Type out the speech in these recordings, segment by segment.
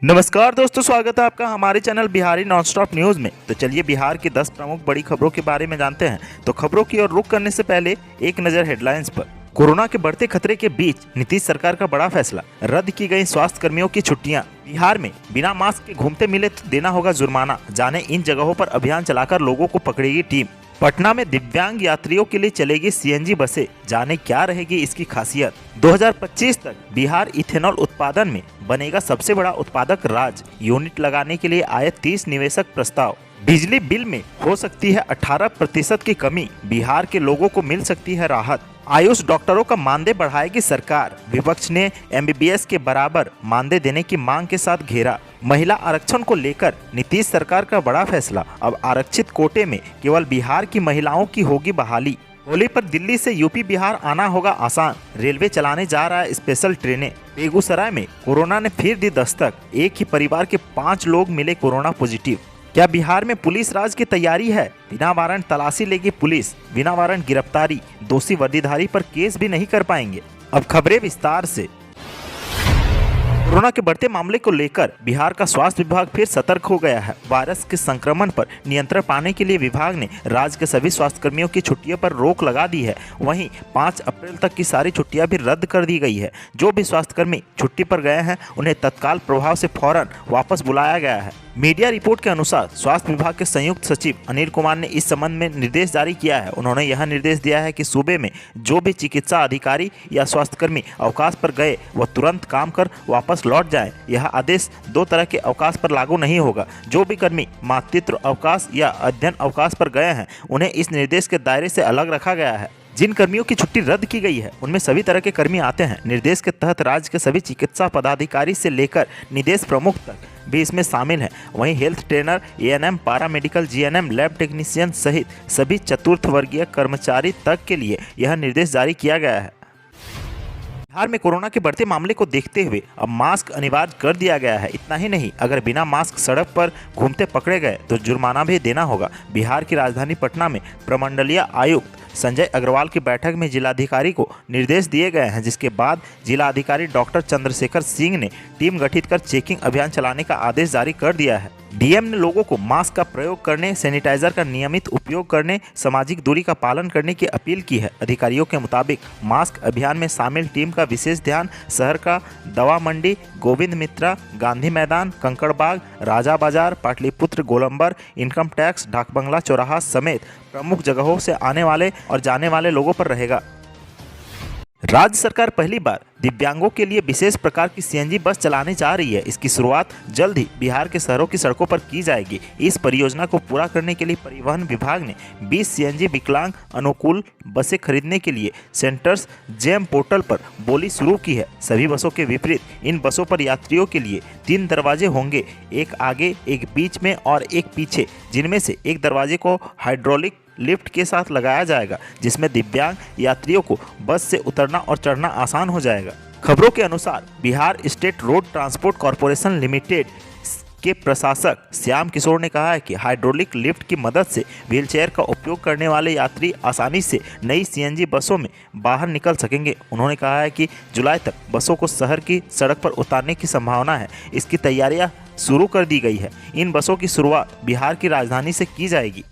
नमस्कार दोस्तों, स्वागत है आपका हमारे चैनल बिहारी नॉनस्टॉप न्यूज़ में। तो चलिए बिहार की 10 प्रमुख बड़ी खबरों के बारे में जानते हैं। तो खबरों की ओर रुख करने से पहले एक नज़र हेडलाइंस पर। कोरोना के बढ़ते खतरे के बीच नीतीश सरकार का बड़ा फैसला, रद्द की गई स्वास्थ्य कर्मियों की छुट्टियां। बिहार में बिना मास्क के घूमते मिले तो देना होगा जुर्माना, जाने इन जगहों पर अभियान चलाकर लोगों को पकड़ेगी टीम। पटना में दिव्यांग यात्रियों के लिए चलेगी सीएनजी बसें, जाने क्या रहेगी इसकी खासियत। 2025 तक बिहार इथेनॉल उत्पादन में बनेगा सबसे बड़ा उत्पादक राज्य, यूनिट लगाने के लिए आए 30 निवेशक प्रस्ताव। बिजली बिल में हो सकती है 18% की कमी, बिहार के लोगों को मिल सकती है राहत। आयुष डॉक्टरों का मानदेय बढ़ाएगी सरकार, विपक्ष ने एमबीबीएस के बराबर मानदेय देने की मांग के साथ घेरा। महिला आरक्षण को लेकर नीतीश सरकार का बड़ा फैसला, अब आरक्षित कोटे में केवल बिहार की महिलाओं की होगी बहाली। होली पर दिल्ली से यूपी बिहार आना होगा आसान, रेलवे चलाने जा रहा है स्पेशल ट्रेनें। बेगूसराय में कोरोना ने फिर दी दस्तक, एक ही परिवार के 5 लोग मिले कोरोना पॉजिटिव। क्या बिहार में पुलिस राज की तैयारी है? बिना वारंट तलाशी लेगी पुलिस, बिना वारंट गिरफ्तारी, दोषी वर्दीधारी पर केस भी नहीं कर पाएंगे। अब खबरें विस्तार से। कोरोना के बढ़ते मामले को लेकर बिहार का स्वास्थ्य विभाग फिर सतर्क हो गया है। वायरस के संक्रमण पर नियंत्रण पाने के लिए विभाग ने राज्य के सभी स्वास्थ्यकर्मियों की छुट्टियों पर रोक लगा दी है। वहीं 5 अप्रैल तक की सारी छुट्टियां भी रद्द कर दी गई है। जो भी स्वास्थ्यकर्मी छुट्टी पर गए हैं उन्हें तत्काल प्रभाव से फौरन वापस बुलाया गया है। मीडिया रिपोर्ट के अनुसार स्वास्थ्य विभाग के संयुक्त सचिव अनिल कुमार ने इस संबंध में निर्देश जारी किया है। उन्होंने यह निर्देश दिया है कि सूबे में जो भी चिकित्सा अधिकारी या स्वास्थ्यकर्मी अवकाश पर गए वह तुरंत काम कर वापस लौट जाएं। यह आदेश 2 तरह के अवकाश पर लागू नहीं होगा। जो भी कर्मी मातृत्व अवकाश या अध्ययन अवकाश पर गए हैं उन्हें इस निर्देश के दायरे से अलग रखा गया है। जिन कर्मियों की छुट्टी रद्द की गई है उनमें सभी तरह के कर्मी आते हैं। निर्देश के तहत राज्य के सभी चिकित्सा पदाधिकारी से लेकर निदेश प्रमुख तक भी इसमें शामिल हैं। वहीं health trainer, ANM, paramedical, GNM, lab technician सहित सभी चतुर्थ वर्गीय कर्मचारी तक के लिए यह निर्देश जारी किया गया है। बिहार में कोरोना के बढ़ते मामले को देखते हुए अब मास्क अनिवार्य कर दिया गया है। इतना ही नहीं, अगर बिना मास्क सड़क पर घूमते पकड़े गए तो जुर्माना भी देना होगा। बिहार की राजधानी पटना में प्रमंडलीय आयुक्त संजय अग्रवाल की बैठक में जिलाधिकारी को निर्देश दिए गए हैं, जिसके बाद जिलाधिकारी डॉक्टर चंद्रशेखर सिंह ने टीम गठित कर चेकिंग अभियान चलाने का आदेश जारी कर दिया है। डीएम ने लोगों को मास्क का प्रयोग करने, सैनिटाइजर का नियमित उपयोग करने, सामाजिक दूरी का पालन करने की अपील की है। अधिकारियों के मुताबिक मास्क अभियान में शामिल टीम का विशेष ध्यान शहर का दवा मंडी, गोविंद मित्रा, गांधी मैदान, कंकड़बाग, राजा बाजार, पाटलिपुत्र, गोलंबर, इनकम टैक्स, डाक बंगला चौराहा समेत प्रमुख जगहों से आने वाले और जाने वाले लोगों पर रहेगा। राज्य सरकार पहली बार दिव्यांगों के लिए विशेष प्रकार की सीएनजी बस चलाने जा रही है। इसकी शुरुआत जल्द ही बिहार के शहरों की सड़कों पर की जाएगी। इस परियोजना को पूरा करने के लिए परिवहन विभाग ने 20 सीएनजी विकलांग अनुकूल बसें खरीदने के लिए सेंटर्स जेम पोर्टल पर बोली शुरू की है। सभी बसों के विपरीत इन बसों पर यात्रियों के लिए 3 दरवाजे होंगे, एक आगे, एक बीच में और एक पीछे, जिनमें से एक दरवाजे को हाइड्रोलिक लिफ्ट के साथ लगाया जाएगा, जिसमें दिव्यांग यात्रियों को बस से उतरना और चढ़ना आसान हो जाएगा। खबरों के अनुसार Bihar state road transport corporation limited के प्रशासक श्याम किशोर ने कहा है कि हाइड्रोलिक लिफ्ट की मदद से व्हीलचेयर का उपयोग करने वाले यात्री आसानी से नई सीएनजी बसों में बाहर निकल सकेंगे। उन्होंने कहा है कि जुलाई तक बसों को शहर की सड़क पर उतारने की संभावना है। इसकी तैयारियां शुरू कर दी गई है। इन बसों की शुरुआत बिहार की राजधानी से की जाएगी।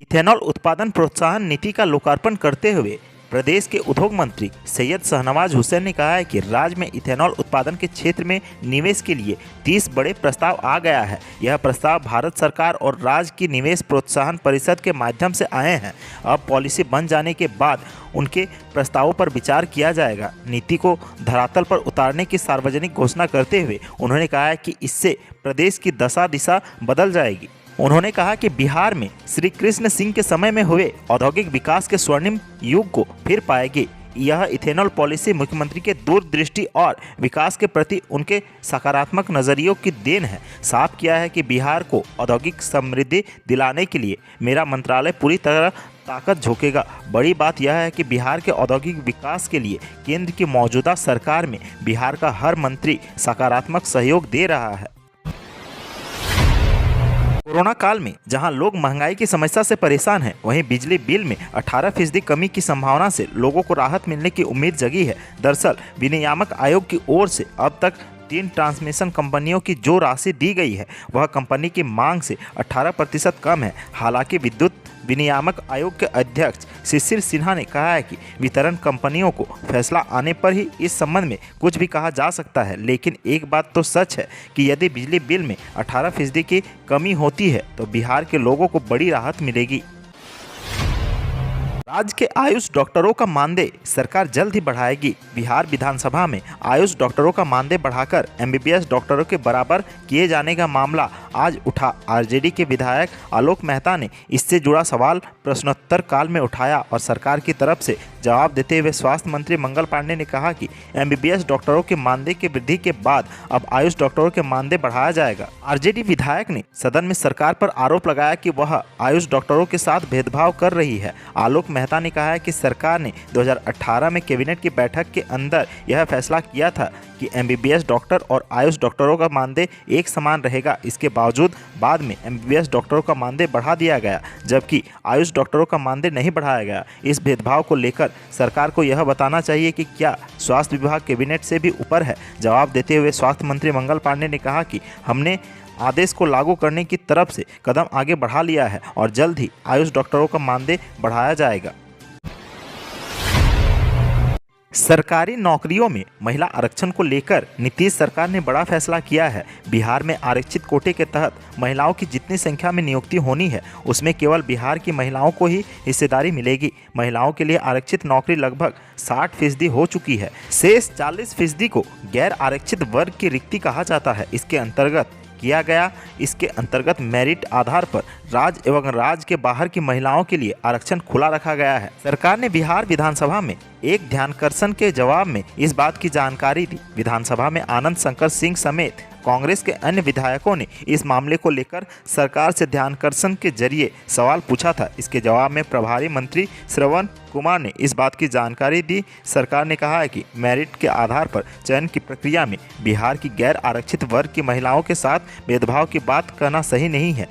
इथेनॉल उत्पादन प्रोत्साहन नीति का लोकार्पण करते हुए प्रदेश के उद्योग मंत्री सैयद शाहनवाज हुसैन ने कहा है कि राज्य में इथेनॉल उत्पादन के क्षेत्र में निवेश के लिए 30 बड़े प्रस्ताव आ गया है। यह प्रस्ताव भारत सरकार और राज्य की निवेश प्रोत्साहन परिषद के माध्यम से आए हैं। अब पॉलिसी बन जाने के बाद उनके प्रस्तावों पर विचार किया जाएगा। नीति को धरातल पर उतारने की सार्वजनिक घोषणा करते हुए उन्होंने कहा है कि इससे प्रदेश की दशा दिशा बदल जाएगी। उन्होंने कहा कि बिहार में श्री कृष्ण सिंह के समय में हुए औद्योगिक विकास के स्वर्णिम युग को फिर पाएगी। यह इथेनॉल पॉलिसी मुख्यमंत्री के दूरदृष्टि और विकास के प्रति उनके सकारात्मक नजरियों की देन है। साफ किया है कि बिहार को औद्योगिक समृद्धि दिलाने के लिए मेरा मंत्रालय पूरी तरह ताकत झोंकेगा। बड़ी बात यह है कि बिहार के औद्योगिक विकास के लिए केंद्र की मौजूदा सरकार में बिहार का हर मंत्री सकारात्मक सहयोग दे रहा है। कोरोना काल में जहां लोग महंगाई की समस्या से परेशान हैं, वहीं बिजली बिल में 18% कमी की संभावना से लोगों को राहत मिलने की उम्मीद जगी है। दरअसल विनियामक आयोग की ओर से अब तक 3 ट्रांसमिशन कंपनियों की जो राशि दी गई है वह कंपनी की मांग से 18% कम है। हालांकि विद्युत विनियामक आयोग के अध्यक्ष शिशिर सिन्हा ने कहा है कि वितरण कंपनियों को फैसला आने पर ही इस संबंध में कुछ भी कहा जा सकता है, लेकिन एक बात तो सच है कि यदि बिजली बिल में 18% की कमी होती है तो बिहार के लोगों को बड़ी राहत मिलेगी। राज्य के आयुष डॉक्टरों का मानदेय सरकार जल्द ही बढ़ाएगी। बिहार विधानसभा में आयुष डॉक्टरों का मानदेय बढ़ाकर एमबीबीएस डॉक्टरों के बराबर किए जाने का मामला आज उठा। आरजेडी के विधायक आलोक मेहता ने इससे जुड़ा सवाल प्रश्नोत्तर काल में उठाया और सरकार की तरफ से जवाब देते हुए स्वास्थ्य मंत्री मंगल पांडे ने कहा कि एमबीबीएस डॉक्टरों के मानदेय की वृद्धि के बाद अब आयुष डॉक्टरों के मानदेय बढ़ाया जाएगा। आरजेडी विधायक ने सदन में सरकार पर आरोप लगाया कि वह आयुष डॉक्टरों के साथ भेदभाव कर रही है। आलोक मेहता ने कहा है कि सरकार ने 2018 में कैबिनेट की बैठक के अंदर यह फैसला किया था कि एमबीबीएस डॉक्टर और आयुष डॉक्टरों का मानदेय एक समान रहेगा। इसके बावजूद बाद में एमबीबीएस डॉक्टरों का मानदेय बढ़ा दिया गया, जबकि आयुष डॉक्टरों का मानदेय नहीं बढ़ाया गया। इस भेदभाव को लेकर सरकार को यह बताना चाहिए कि क्या स्वास्थ्य विभाग कैबिनेट से भी ऊपर है। जवाब देते हुए स्वास्थ्य मंत्री मंगल पांडे ने कहा कि हमने आदेश को लागू करने की तरफ से कदम आगे बढ़ा लिया है और जल्द ही आयुष डॉक्टरों का मानदेय बढ़ाया जाएगा। सरकारी नौकरियों में महिला आरक्षण को लेकर नीतीश सरकार ने बड़ा फैसला किया है। बिहार में आरक्षित कोटे के तहत महिलाओं की जितनी संख्या में नियुक्ति होनी है उसमें केवल बिहार की महिलाओं को ही हिस्सेदारी मिलेगी। महिलाओं के लिए आरक्षित नौकरी लगभग 60% हो चुकी है। शेष 40% को गैर आरक्षित वर्ग की रिक्ति कहा जाता है। इसके अंतर्गत मेरिट आधार पर राज्य एवं राज्य के बाहर की महिलाओं के लिए आरक्षण खुला रखा गया है। सरकार ने बिहार विधानसभा में एक ध्यानाकर्षण के जवाब में इस बात की जानकारी दी। विधानसभा में आनंद शंकर सिंह समेत कांग्रेस के अन्य विधायकों ने इस मामले को लेकर सरकार से ध्यानाकर्षण के जरिए सवाल पूछा था। इसके जवाब में प्रभारी मंत्री श्रवण कुमार ने इस बात की जानकारी दी। सरकार ने कहा है कि मेरिट के आधार पर चयन की प्रक्रिया में बिहार की गैर आरक्षित वर्ग की महिलाओं के साथ भेदभाव की बात कहना सही नहीं है।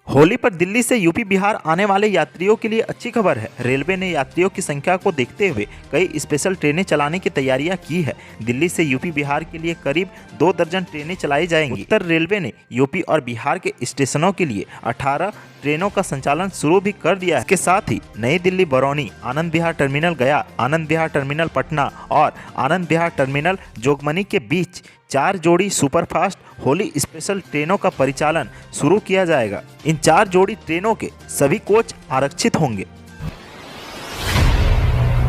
होली पर दिल्ली से यूपी बिहार आने वाले यात्रियों के लिए अच्छी खबर है। रेलवे ने यात्रियों की संख्या को देखते हुए कई स्पेशल ट्रेनें चलाने की तैयारियां की है। दिल्ली से यूपी बिहार के लिए करीब 2 दर्जन ट्रेनें चलाई जाएंगी। उत्तर रेलवे ने यूपी और बिहार के स्टेशनों के लिए 18 ट्रेनों का संचालन शुरू भी कर दिया है। इसके साथ ही नई दिल्ली बरौनी, आनंद विहार टर्मिनल गया, आनंद विहार टर्मिनल पटना और आनंद विहार टर्मिनल जोगबनी के बीच 4 जोड़ी सुपरफास्ट होली स्पेशल ट्रेनों का परिचालन शुरू किया जाएगा। इन 4 जोड़ी ट्रेनों के सभी कोच आरक्षित होंगे।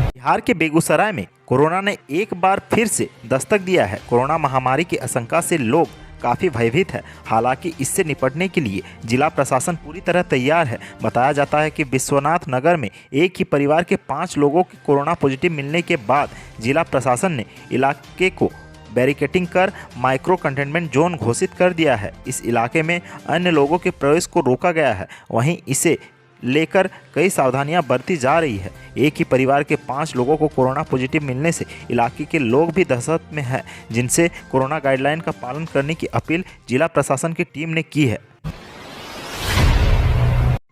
बिहार के बेगूसराय में कोरोना ने एक बार फिर से दस्तक दिया है। कोरोना महामारी की आशंका से लोग काफ़ी भयभीत है। हालांकि इससे निपटने के लिए जिला प्रशासन पूरी तरह तैयार है। बताया जाता है कि विश्वनाथ नगर में एक ही परिवार के 5 लोगों के कोरोना पॉजिटिव मिलने के बाद जिला प्रशासन ने इलाके को बैरिकेडिंग कर माइक्रो कंटेनमेंट जोन घोषित कर दिया है। इस इलाके में अन्य लोगों के प्रवेश को रोका गया है। वहीं इसे लेकर कई सावधानियां बरती जा रही है। एक ही परिवार के 5 लोगों को कोरोना पॉजिटिव मिलने से इलाके के लोग भी दहशत में हैं, जिनसे कोरोना गाइडलाइन का पालन करने की अपील जिला प्रशासन की टीम ने की है।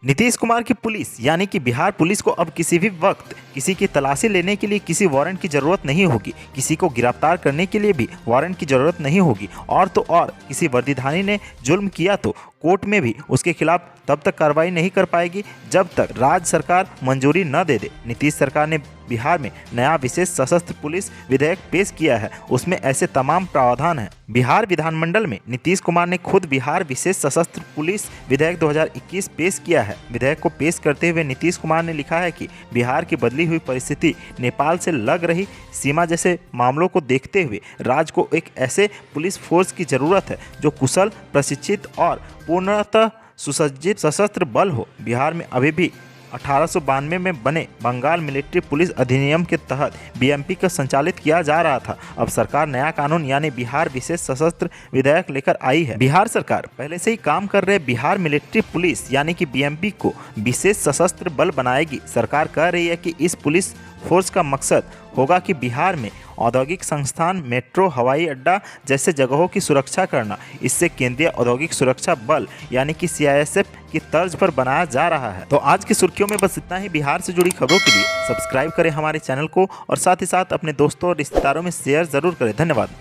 नीतीश कुमार की पुलिस यानी कि बिहार पुलिस को अब किसी भी वक्त किसी की तलाशी लेने के लिए किसी वारंट की जरूरत नहीं होगी। किसी को गिरफ्तार करने के लिए भी वारंट की जरूरत नहीं होगी। और तो और किसी वर्दीधारी ने जुल्म किया तो कोर्ट में भी उसके खिलाफ तब तक कार्रवाई नहीं कर पाएगी जब तक राज्य सरकार मंजूरी न दे दे। नीतीश सरकार ने बिहार में नया विशेष सशस्त्र पुलिस विधेयक पेश किया है। उसमें ऐसे तमाम प्रावधान हैं। बिहार विधानमंडल में नीतीश कुमार ने खुद बिहार विशेष सशस्त्र पुलिस विधेयक 2021 पेश किया है। विधेयक को पेश करते हुए नीतीश कुमार ने लिखा है कि बिहार की बदली हुई परिस्थिति, नेपाल से लग रही सीमा जैसे मामलों को देखते हुए राज्य को एक ऐसे पुलिस फोर्स की जरूरत है जो कुशल, प्रशिक्षित और पूर्णतः सुसज्जित सशस्त्र बल हो। बिहार में अभी भी 1892 में बने बंगाल मिलिट्री पुलिस अधिनियम के तहत बीएमपी का संचालित किया जा रहा था। अब सरकार नया कानून यानी बिहार विशेष सशस्त्र विधेयक लेकर आई है। बिहार सरकार पहले से ही काम कर रहे बिहार मिलिट्री पुलिस यानी कि बीएमपी को विशेष सशस्त्र बल बनाएगी। सरकार कह रही है कि इस पुलिस फोर्स का मकसद होगा कि बिहार में औद्योगिक संस्थान, मेट्रो, हवाई अड्डा जैसे जगहों की सुरक्षा करना। इससे केंद्रीय औद्योगिक सुरक्षा बल यानी कि सीआईएसएफ की तर्ज पर बनाया जा रहा है। तो आज की सुर्खियों में बस इतना ही। बिहार से जुड़ी खबरों के लिए सब्सक्राइब करें हमारे चैनल को और साथ ही साथ अपने दोस्तों और रिश्तेदारों में शेयर जरूर करें। धन्यवाद।